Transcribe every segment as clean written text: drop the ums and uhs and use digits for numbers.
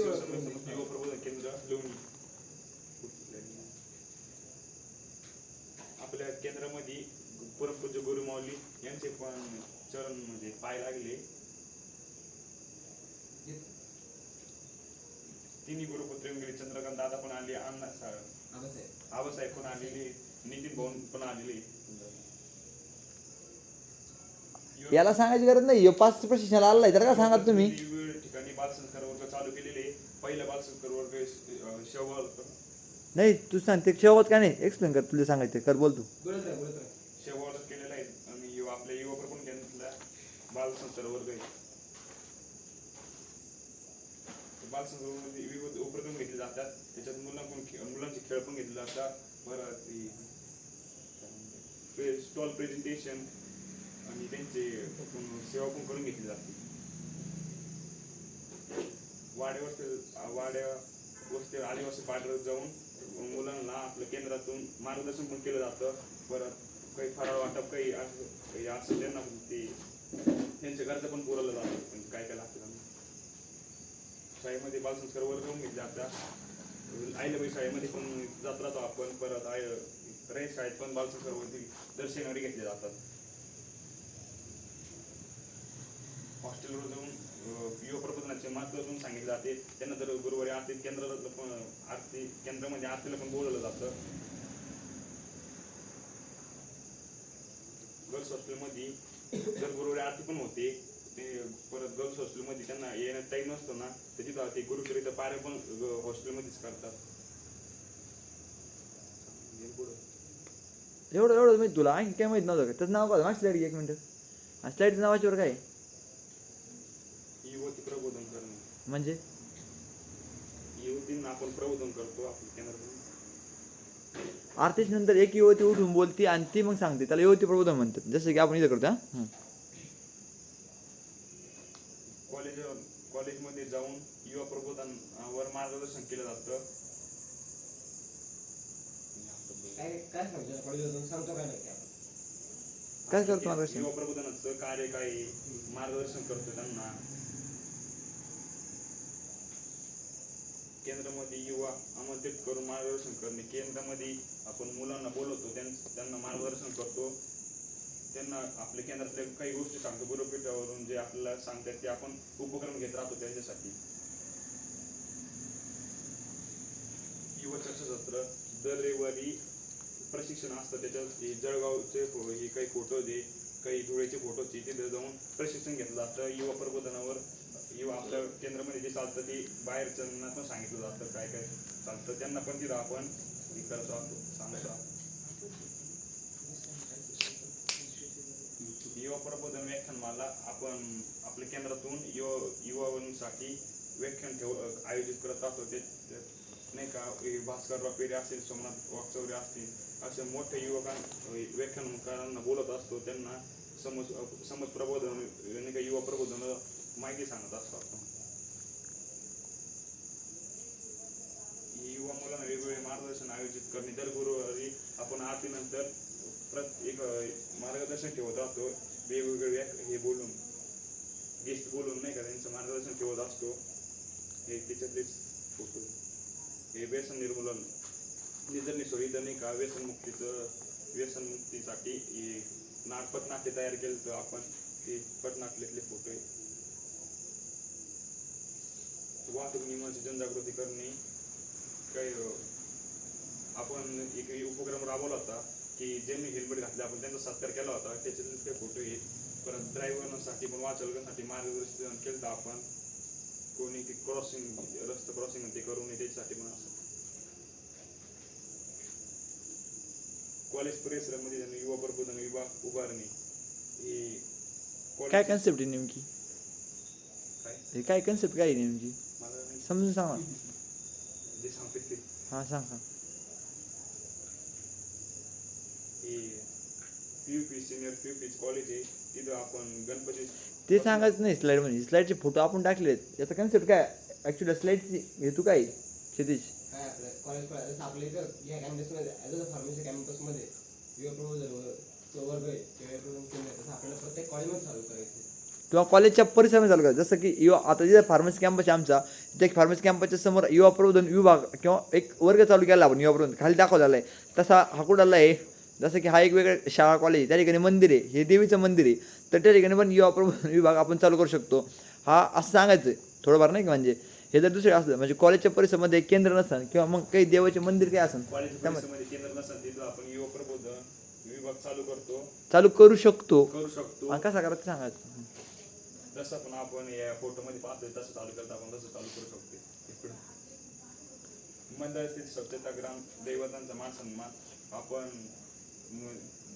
युवा प्रबोधन केंद्र लोणी. आपल्या केंद्रामध्ये परमपूज्य गुरुमाऊली यांचे पण चरण म्हणजे पाय लागले. तिन्ही गुरुपुत्र चंद्रकांत दादा पण आले, आबासाहेब पण आलेले, नितीन भाऊ पण आलेले. याला सांगायची गरज नाही, 5 प्रशिक्षण आलेला आहे, तर काय सांगा तुम्ही. विविध ठिकाणी बालसंस्कार वर्ग चालू केलेले. पहिला बालसंस्कार वर्ग शेवळ नाही, तू सांग ते शेवट का नाही एक्सप्लेन कर, तुला सांगायचं कर, बोल तू. शेवळच केलेला आहे. आणि आपल्या युवा प्रबोधन केंद्रातला बालसंस्कार वर्ग आहे. बालसंस्कार विविध उपक्रम घेतले जातात. त्याच्यात मुलांचे खेळ पण घेतले जातात. परत स्टॉल प्रेझेंटेशन आणि त्यांचे सेवा पण करून घेतली जाते. वाड्या वस्ती आदिवासी पाड्यावर जाऊन मुलांना आपल्या केंद्रातून मार्गदर्शन पण केलं जातं. परत काही फराळ वाटप काही असं त्यांना ते त्यांच्या गरजा पण पुरवलं जातं. म्हणजे काय काय लागतं त्यांना. शाळेमध्ये बालसंस्कार वर्ग घेऊन घेतले जातात. आईलाबाई शाळेमध्ये पण जात राहतो आपण. परत रयत शाळेत पण बालसंस्कार वर्ग दर शनिवारी घेतले जातात. हॉस्टेलवर जाऊन युवा प्रबोधनाचे महत्त्व सांगितले जाते. त्यांना जर गुरुवारी आरती केंद्रामध्ये आरतीला पण बोलवलं जातं. गर्ल्स हॉस्टेलमध्ये जर गुरुवारी आरती पण होते. ते परत गर्ल्स हॉस्टेलमध्ये त्यांना येण्याचा टाईम नसतो ना, तर तिथं ते गुरुचरित्र पारायण पण हॉस्टेलमध्येच करतात. एवढं माहिती तुला, आणखी काय माहित नव्हतं का? त्याचं नाव काय माझी स्लाईड, 1 मिनिट. स्लाईडच्या नावाच्यावर काय युवती प्रबोधन करणे म्हणजे? युवतींना आपण प्रबोधन करतो आपल्या केंद्रातून. आरतीच्या नंतर एक युवती उठून बोलते आणि ती मग सांगते, त्याला युवती प्रबोधन म्हणतात. जसं की आपण इथं करतो. कॉलेजमध्ये जाऊन युवा प्रबोधनावर मार्गदर्शन केलं जातं. काय करतो मार्गदर्शन? युवा प्रबोधनाचं कार्य काय, मार्गदर्शन करतो त्यांना. केंद्रामध्ये युवा आमंत्रित करून मार्गदर्शन करणे. केंद्रामध्ये आपण मुलांना बोलवतो, त्यांना मार्गदर्शन करतो. त्यांना आपल्या केंद्रातल्या काही गोष्टी सांगतो. गुरुपीठावरून जे आपल्याला सांगतात ते आपण उपक्रम घेत राहतो त्यांच्यासाठी. युवा चर्चासत्र दर रविवारी प्रशिक्षण असतं. त्याच्यात जळगावचे हे काही फोटो दे, काही धुळेचे फोटोचे तिथे जाऊन प्रशिक्षण घेतलं जातं. युवा प्रबोधनावर आपल्या केंद्रामध्ये जे चालतं ते बाहेरच्यांना पण सांगितलं जातं. काय काय चालतं त्यांना पण तिथं आपण हे करत राहतो, सांगत राहतो. युवा प्रबोधन व्याख्यानमाला आपण आपल्या केंद्रातून युवांसाठी व्याख्यान आयोजित करत राहतो. ते नाही का, भास्करराव पेरे असतील, सोमनाथ वाकचौरे असतील, असे मोठे व्याख्यानकारांना बोलत असतो. त्यांना समज प्रबोधन नाही का, युवा प्रबोधन माहिती सांगत असतो आपण. युवा मुलांना वेगवेगळे मार्गदर्शन आयोजित करणे. दर गुरुवारी आपण आरतीनंतर एक मार्गदर्शन ठेवत राहतो. वेगवेगळे हे बोलून गेस्ट बोलून नाही का त्यांचं मार्गदर्शन ठेवत असतो. हे त्याच्यातलेच फोटो. हे व्यसन निर्मूलन निधरनेश्वर इथं नाही का व्यसनमुक्तीसाठी पथनाट्य तयार केलं तर आपण ते पथनाट्यातले फोटो आहे. वाहतूक नियमांची जनजागृती करणे. काही आपण एक उपक्रम राबवला होता की ज्यांनी हेल्मेट घातले आपण त्यांचा सत्कार केला होता. त्याच्यातले काही फोटो आहे. परत ड्रायव्हरसाठी पण वाहतूकांसाठी मार्गदर्शन केलं तर आपण. कोणी रस्ता क्रॉसिंग ते करू नये त्याच्यासाठी पण असं. कॉलेज परिसरामध्ये युवा प्रबोधन विभाग उभारणे. काय कन्सेप्ट आहे नेमकी? काय कन्सेप्ट काय आहे नेमकी समजून सांगा. जे सांगते ते हां सांग. पीयूपी सिनियर पीयूपी कॉलेज आहे. तिथं आपण गणपती ते सांगायचं नाही स्लाईडमध्ये. स्लाईडचे फोटो आपण टाकले आहेत. याचा कन्सेप्ट काय ॲक्च्युली स्लाईडची हेतू काय क्षितिज? काय आपलं कॉलेज आपल्या इथं या कॅम्पसमध्ये ॲज अ फार्मसी कॅम्पसमध्ये युवा प्रबोधन वर्ग आहे. आपल्याला प्रत्येक कॉलेजमध्ये चालू करायचे. किंवा कॉलेजच्या परिसरामध्ये चालू करायचं. जसं की युवा आता जिथे फार्मसी कॅम्पस आहे आमचा, त्या फार्मसी कॅम्पसच्या समोर युवा प्रबोधन विभाग किंवा एक वर्ग चालू केला आपण युवा प्रबोधन खाली दाखवलेला आहे. तसा हा कुठाला आहे, जसं की हा एक वेगळं शाळा कॉलेज आहे, त्या ठिकाणी मंदिर आहे, हे देवीचं मंदिर आहे, तर त्या ठिकाणी पण युवा प्रबोधन विभाग आपण चालू करू शकतो. हा असं सांगायचं आहे थोडंफार नाही का. म्हणजे हे जर दुसरे असलं म्हणजे कॉलेजच्या परिसरामध्ये एक केंद्र नसेल किंवा मग काही देवाचे मंदिर काही असेल कॉलेज त्यामध्ये परिसरामध्ये केंद्र नसेल तिथं आपण युवा प्रबोधन विभाग चालू चालू करू शकतो. करू शकतो. आणि कसा करायचं सांगायचं. तसं पण आपण या फोटोमध्ये पाहतोय तसं चालू करता आपण तसं चालू करू शकतो. इकडं मंदिरातील स्वच्छता, ग्राम दैवतांचा मान सन्मान आपण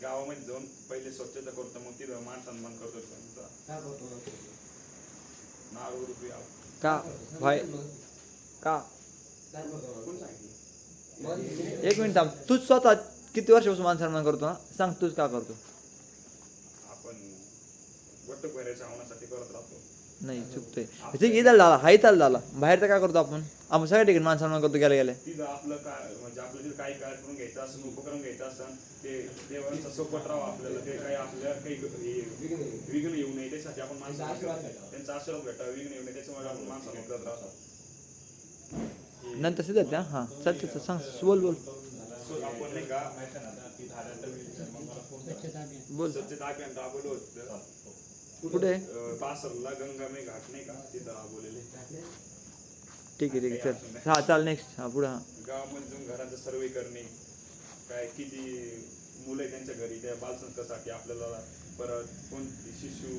गावामध्ये जाऊन पहिले स्वच्छता करतो, मग तिथं मान सन्मान करतो त्यांचा. काय करतो मग? नारळ रुपया का भाई का काय करतो मग? कोण सांगितलं? मग एक मिनिट थांब. तूच स्वतः किती वर्षापासून मान सन्मान करतो ना, सांग तूच का करतो. आपण वटपौर्णिमेच्या आव्हानासाठी करत राहतो. नाही चुकतोय. ते इथं झाला हाय चाल झाला बाहेर तर काय करतो आपण सगळ्या ठिकाणी मान सन्मान करतो गेल्या गेल्या. तिथं आपलं काय म्हणजे आपलं तिथं काही कार्यक्रम घ्यायचा असं उपक्रम घ्यायचा असं ते देवांचा सोबत राहावं आपल्याला, ते काही आपल्या काही विघ्न येऊ नये त्यासाठी आपण माणसं त्यांचा आशीर्वाद भेटावा, विघ्न येऊ नये त्याच्यामुळे आपण माणसं करत राहतो. नंतर सिद्धार्थ हां चालतं सांग बोल बोल आपण नाही का बोल. स्वच्छता अभियान राबवलं होतं कुठे पासरला गंगामे घाट नाही का तिथं राबवलेले. ठीक आहे चल हा चाल नेक्स्ट हा पुढे. हां गावामध्ये जाऊन घराचा सर्वे करणे, काय किती मुलं आहे त्यांच्या घरी त्या बालसंस्थेसाठी आपल्याला, परत कोणते शिशु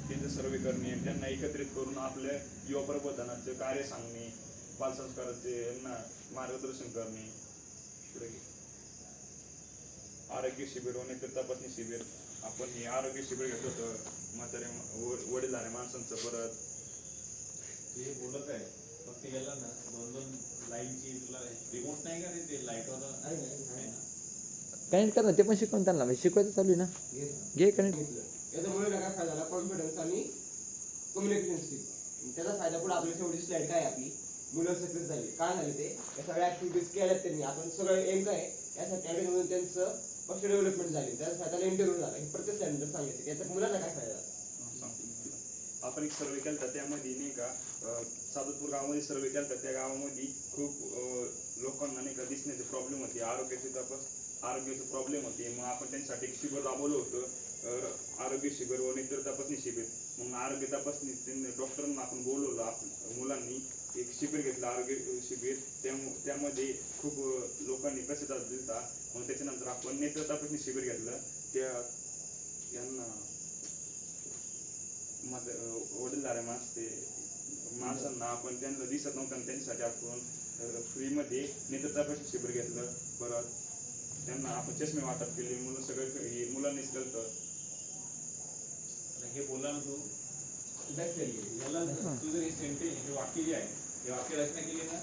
त्यांचं सर्वे करणे, त्यांना एकत्रित करून आपल्या युवा प्रबोधनाचे कार्य सांगणे, बालसंस्काराचे यांना मार्गदर्शन करणे. आरोग्य शिबिर व नेत्र तपासणी शिबिर आपण हे आरोग्य शिबिर घेतलं होतं म्हातारे वडीलधाऱ्या माणसांचं. परत ते बोलत आहे फक्त याला ना 2-2 लाईनची तुला रिमोट नाही का रे ते लाईटवर आहे ना. कनेक्ट कर ना, ते पण शिकवून त्यांना शिकवायचं चालू आहे ना. घे कनेक्ट. याच्यामुळे ना काय फायदा झाला, कॉन्फिडन्स आणि कम्युनिकेशन स्किल. त्याचा फायदा पुढे आपली शेवटची स्लाइड काय आहे आपली, मुलं सक्सेस झाली. काय झाले ते या सगळ्या ऍक्टिव्हिटीज केल्यात त्यांनी. आपण सगळं एम काय यासाठी ऍक्टिव्हिटीमधून त्यांचं फक्त डेव्हलपमेंट झाली, त्याचा फायदा इंटरव्ह्यू झाला. हे प्रत्येक स्टँडर्ड सांगितलं याच्यात मुलांना काय फायदा झाला. आपण एक सर्वे केला त्यामध्ये नाही का सादतपूर गावामध्ये सर्वे केला. त्या गावामध्ये खूप लोकांना नाही का दिसण्याचे प्रॉब्लेम होते, आरोग्याचे प्रॉब्लेम होते. मग आपण त्यांच्यासाठी एक शिबिर राबवलं होतं, आरोग्य शिबिर व नेत्र तपासणी शिबिर. मग आरोग्य तपासणी डॉक्टरांना आपण बोलवलं, मुलांनी एक शिबिर घेतलं आरोग्य शिबिर. त्यामध्ये खूप लोकांनी प्रतिसाद दिला. मग त्याच्यानंतर आपण नेत्र तपासणी शिबिर घेतलं. त्या यांना वडीलधाऱ्या माणसांना आपण त्यांना दिसत नव्हतं, त्यांच्यासाठी आपण फ्रीमध्ये नेत्र तपासणी शिबिर घेतलं. परत त्यांना आपण चष्मे वाटप केले. मुलं सगळे मुलांनीच केलं. हे बोला ना तू याला तू जर हे वाक्य जे आहे हे वाक्य रचना केली ना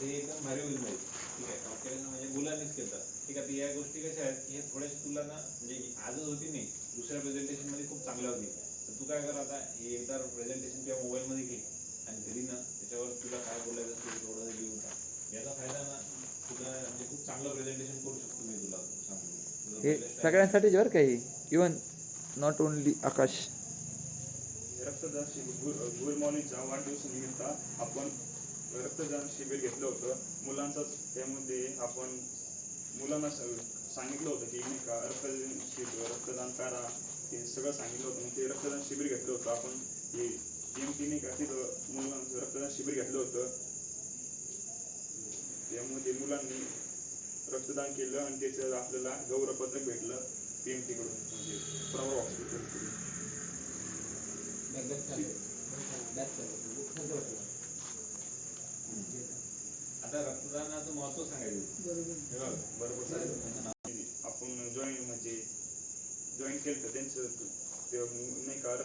ते एकदम भारी होईल जाईल. ठीक आहे, वाक्य रचना म्हणजे मुलांनीच केलं. ठीक आहे, या गोष्टी कशा आहेत हे थोड्याशा तुला ना म्हणजे आजच होती नाही, दुसऱ्या प्रेझेंटेशन मध्ये खूप चांगल्या होती. तर तू काय कर आता हे एकदा प्रेझेंटेशन किंवा मोबाईल मध्ये घे आणि घरी ना त्याच्यावर तुला काय बोलायचं असेल थोडं लिहून टाक. याचा फायदा ना तुला म्हणजे खूप चांगलं प्रेझेंटेशन करू शकतो मी तुला सांगतो. हे सगळ्यांसाठीच बरं काही इवन नॉट ओनली आकाश. रक्तदान शिबिर गुड मॉर्निंगच्या वाढदिवसानिमित्त आपण रक्तदान शिबिर घेतलं होतं मुलांचंच. त्यामध्ये आपण मुलांना सांगितलं होतं की नाही का रक्तदान करा, हे सगळं सांगितलं होतं. मग ते रक्तदान शिबिर घेतलं होतं आपण. हे नेमकी नाही का तिथं मुलांचं रक्तदान शिबिर घेतलं होतं. त्यामध्ये मुलांनी रक्तदान केलं आणि त्याचं आपल्याला गौरवपत्रक भेटलं PMT कडून, म्हणजे प्रभाव हॉस्पिटल. आता रक्तदानाचं महत्व सांगायचं बरोबर. आपण जॉईन केलं तर त्यांचं ते नाही का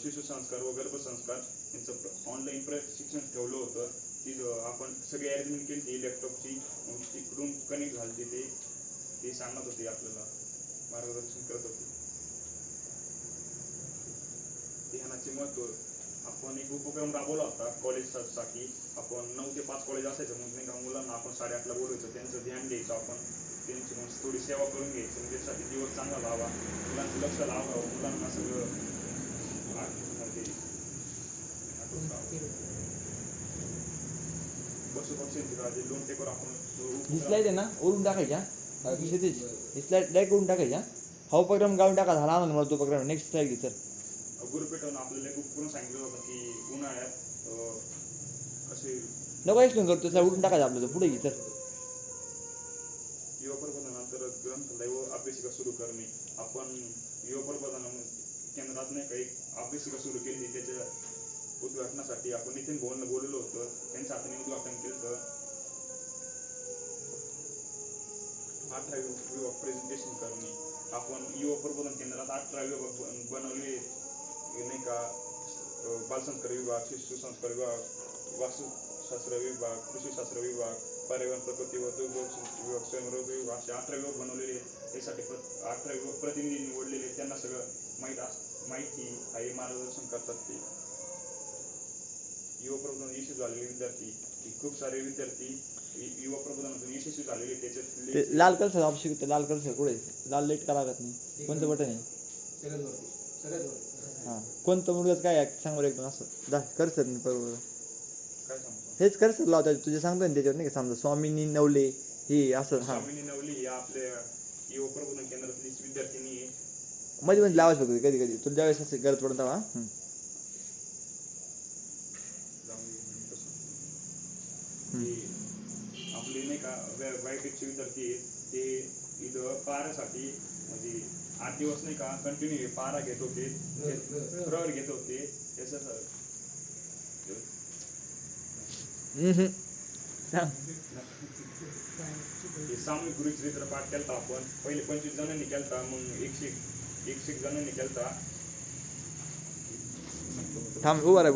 शिशु संस्कार व गर्भसंस्कार यांचं ऑनलाईन प्रशिक्षण ठेवलं होतं. तिथं आपण सगळी अरेंजमेंट केली ती लॅपटॉपची, तिकडून कनेक्ट झाली ते सांगत होते, आपल्याला मार्गदर्शन करत होते. ध्यानाचे महत्व आपण एक उपक्रम राबवला होता कॉलेजसाठी. आपण 9 ते 5 कॉलेज असायचं, मग नाही का मुलांना आपण 8:30ला बोलवायचं, त्यांचं ध्यान द्यायचं, आपण त्यांची मग थोडी सेवा करून घ्यायची. त्यासाठी दिवस चांगला लावा, मुलांचं लक्ष लावावं, मुलांना सगळं करून राहावं. पशुपक्ष्यांची काळजी लोन टेकर आपण ही स्लाईड आहे ना ओढून टाकायच्या क्षितिज ही स्लाईड डायरेक्ट ओढून टाकायच्या हा उपक्रम गाळून टाका झाला आनंद मला तो उपक्रम नेक्स्ट स्लाईड घे सर गुरुपेठानं आपल्याला एक उपक्रम सांगितलं होतं की उन्हाळ्यात असे नको एक्सप्लेन करतो स्लाईड उडून टाकायचं आपल्याला पुढे घे सर युवा प्रबोधनानंतर ग्रंथालय व अभ्यासिका सुरू करणे. आपण युवा प्रबोधन केंद्रात नाही का एक अभ्यासिका सुरू केली. त्याच्या उद्घाटनासाठी आपण नितीन भवनला बोलवलं होतं. त्यांच्या हाताने उद्घाटन केलं होतं. 18 विभाग प्रेझेंटेशन करणे. आपण युवा प्रबोधन केंद्रात 18 विभाग बनवले नाही का. बालसंस्कार विभाग, शिशु संस्कार विभाग, वास्तुशास्त्र विभाग, कृषीशास्त्र विभाग, पर्यावरण प्रकृती व दुर्गोग विभाग, स्वयंरोग विभाग असे 18 विभाग बनवलेले. त्यासाठी 18 विभाग प्रतिनिधी निवडलेले. त्यांना सगळं माहिती आहे, मार्गदर्शन करतात ते. युवा प्रबोधन यशस्वी झालेले विद्यार्थी खूप सारे विद्यार्थी युवा प्रबोधनातून यशस्वी झालेले. त्याच्यात ते लाल कलर आवश्यक होतं लाल कलर कुठे लाल लाईट का लागत नाही कोणतं बटन आहे सगळ्यात वरती हां कोणतं मुलगाच काय आहे सांग बरं एकदम असं कर सर बरोबर काय सांगतो हेच कर सर लावता तुझे सांगतो ना त्याच्यावर नाही का समजा स्वामीनी नवले ही असं हां स्वामिनी नवली या आपल्या युवा प्रबोधन केंद्रातली विद्यार्थिनी आहे. मध्ये मध्ये लावायचं फक्त कधी कधी तुला ज्यावेळेस असं गरज पडत तेव्हा आपले नाही का बायोटेकचे विद्यार्थी आहेत. ते इथं पारासाठी म्हणजे 8 दिवस नाही का कंटिन्यू पारा घेत होते, प्रवर घेत होते. त्याचं सांग सामूहिक गुरुचरित्र पाठ केलता आपण. पहिले 25 जणांनी केलता, मग 100 जणांनी केलता. थांब उभा राहा